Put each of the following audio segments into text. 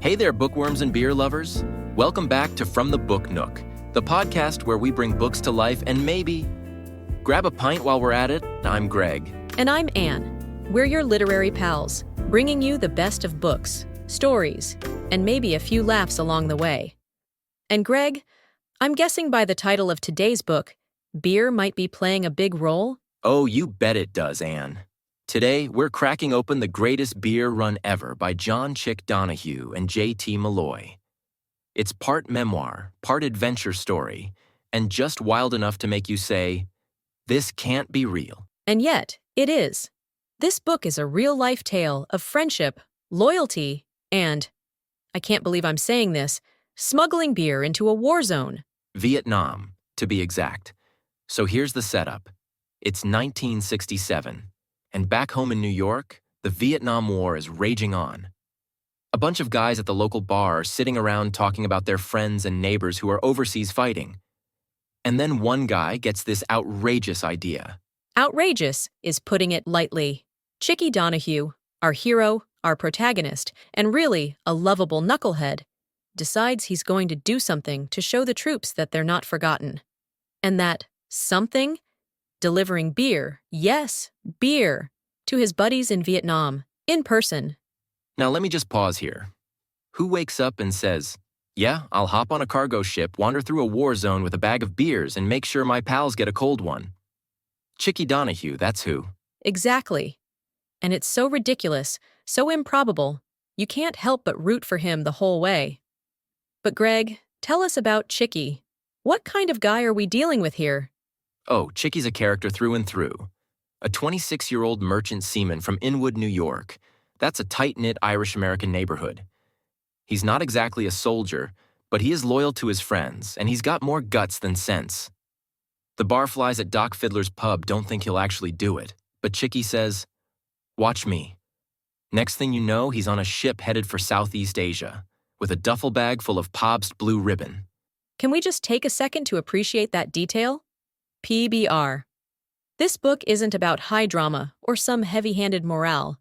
Hey there, bookworms and beer lovers. Welcome back to From the Book Nook, the podcast where we bring books to life and maybe grab a pint while we're at it. I'm Greg. And I'm Anne. We're your literary pals, bringing you the best of books, stories, and maybe a few laughs along the way. And Greg, I'm guessing by the title of today's book, beer might be playing a big role? Oh, you bet it does, Anne. Today, we're cracking open The Greatest Beer Run Ever by John Donohue and J.T. Malloy. It's part memoir, part adventure story, and just wild enough to make you say, this can't be real. And yet, it is. This book is a real-life tale of friendship, loyalty, and, I can't believe I'm saying this, smuggling beer into a war zone. Vietnam, to be exact. So here's the setup. It's 1967. And back home in New York, the Vietnam War is raging on. A bunch of guys at the local bar are sitting around talking about their friends and neighbors who are overseas fighting. And then one guy gets this outrageous idea. Outrageous is putting it lightly. Chickie Donohue, our hero, our protagonist, and really a lovable knucklehead, decides he's going to do something to show the troops that they're not forgotten. And that something? Delivering beer, yes, beer, to his buddies in Vietnam, in person. Now let me just pause here. Who wakes up and says, yeah, I'll hop on a cargo ship, wander through a war zone with a bag of beers, and make sure my pals get a cold one? Chickie Donohue, that's who. Exactly. And it's so ridiculous, so improbable, you can't help but root for him the whole way. But Greg, tell us about Chickie. What kind of guy are we dealing with here? Oh, Chickie's a character through and through. A 26-year-old merchant seaman from Inwood, New York. That's a tight-knit Irish-American neighborhood. He's not exactly a soldier, but he is loyal to his friends, and he's got more guts than sense. The barflies at Doc Fiddler's pub don't think he'll actually do it, but Chickie says, watch me. Next thing you know, he's on a ship headed for Southeast Asia, with a duffel bag full of Pabst Blue Ribbon. Can we just take a second to appreciate that detail? PBR. This book isn't about high drama or some heavy-handed morale.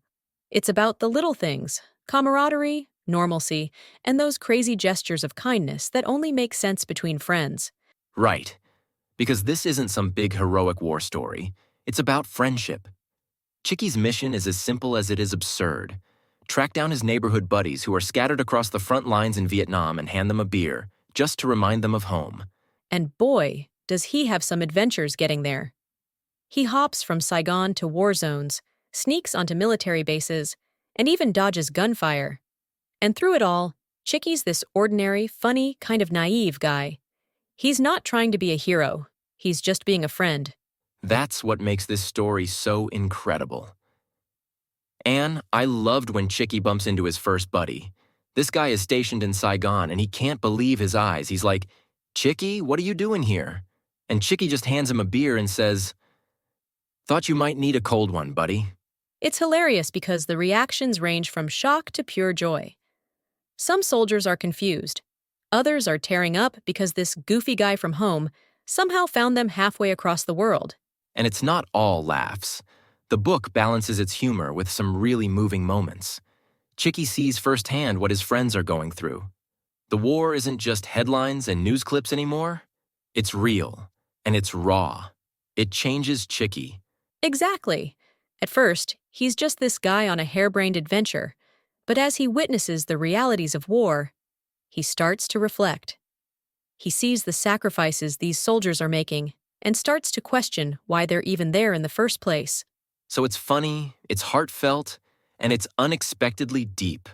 It's about the little things, camaraderie, normalcy, and those crazy gestures of kindness that only make sense between friends. Right. Because this isn't some big heroic war story. It's about friendship. Chickie's mission is as simple as it is absurd. Track down his neighborhood buddies who are scattered across the front lines in Vietnam and hand them a beer, just to remind them of home. And boy, does he have some adventures getting there. He hops from Saigon to war zones, sneaks onto military bases, and even dodges gunfire. And through it all, Chickie's this ordinary, funny, kind of naive guy. He's not trying to be a hero. He's just being a friend. That's what makes this story so incredible. Anne, I loved when Chickie bumps into his first buddy. This guy is stationed in Saigon, and he can't believe his eyes. He's like, Chickie, what are you doing here? And Chickie just hands him a beer and says, thought you might need a cold one, buddy. It's hilarious because the reactions range from shock to pure joy. Some soldiers are confused. Others are tearing up because this goofy guy from home somehow found them halfway across the world. And it's not all laughs. The book balances its humor with some really moving moments. Chickie sees firsthand what his friends are going through. The war isn't just headlines and news clips anymore. It's real, and it's raw. It changes Chickie. Exactly. At first, he's just this guy on a hare-brained adventure, but as he witnesses the realities of war, he starts to reflect. He sees the sacrifices these soldiers are making and starts to question why they're even there in the first place. So it's funny, it's heartfelt, and it's unexpectedly deep.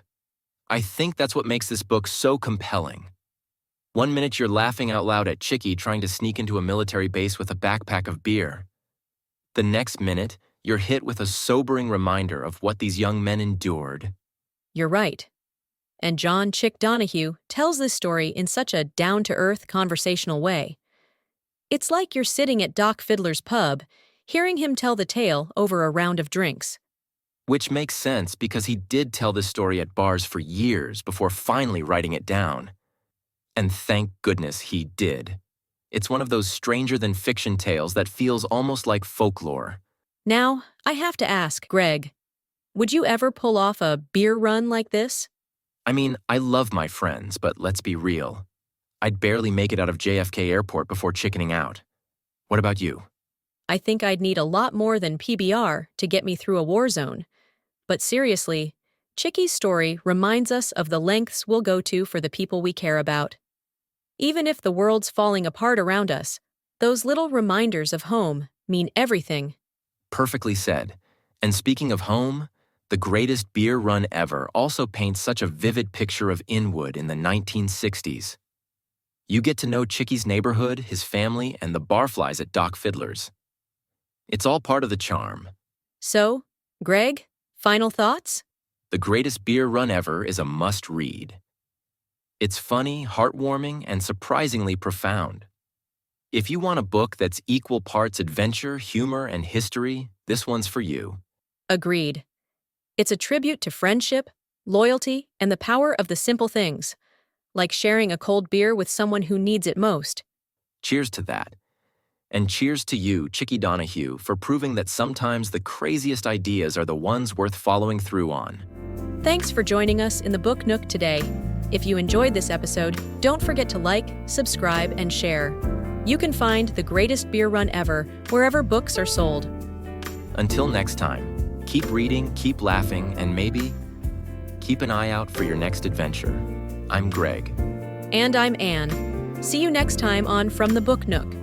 I think that's what makes this book so compelling. One minute you're laughing out loud at Chickie trying to sneak into a military base with a backpack of beer. The next minute, you're hit with a sobering reminder of what these young men endured. You're right. And John Donohue tells this story in such a down-to-earth conversational way. It's like you're sitting at Doc Fiddler's pub, hearing him tell the tale over a round of drinks. Which makes sense because he did tell this story at bars for years before finally writing it down. And thank goodness he did. It's one of those stranger-than-fiction tales that feels almost like folklore. Now, I have to ask, Greg, would you ever pull off a beer run like this? I mean, I love my friends, but let's be real. I'd barely make it out of JFK Airport before chickening out. What about you? I think I'd need a lot more than PBR to get me through a war zone. But seriously, Chickie's story reminds us of the lengths we'll go to for the people we care about. Even if the world's falling apart around us, those little reminders of home mean everything. Perfectly said. And speaking of home, the greatest beer run ever also paints such a vivid picture of Inwood in the 1960s. You get to know Chickie's neighborhood, his family, and the barflies at Doc Fiddler's. It's all part of the charm. So, Greg, final thoughts? The greatest beer run ever is a must-read. It's funny, heartwarming, and surprisingly profound. If you want a book that's equal parts adventure, humor, and history, this one's for you. Agreed. It's a tribute to friendship, loyalty, and the power of the simple things, like sharing a cold beer with someone who needs it most. Cheers to that. And cheers to you, Chickie Donohue, for proving that sometimes the craziest ideas are the ones worth following through on. Thanks for joining us in the Book Nook today. If you enjoyed this episode, don't forget to like, subscribe, and share. You can find The Greatest Beer Run Ever wherever books are sold. Until next time, keep reading, keep laughing, and maybe keep an eye out for your next adventure. I'm Greg. And I'm Anne. See you next time on From the Book Nook.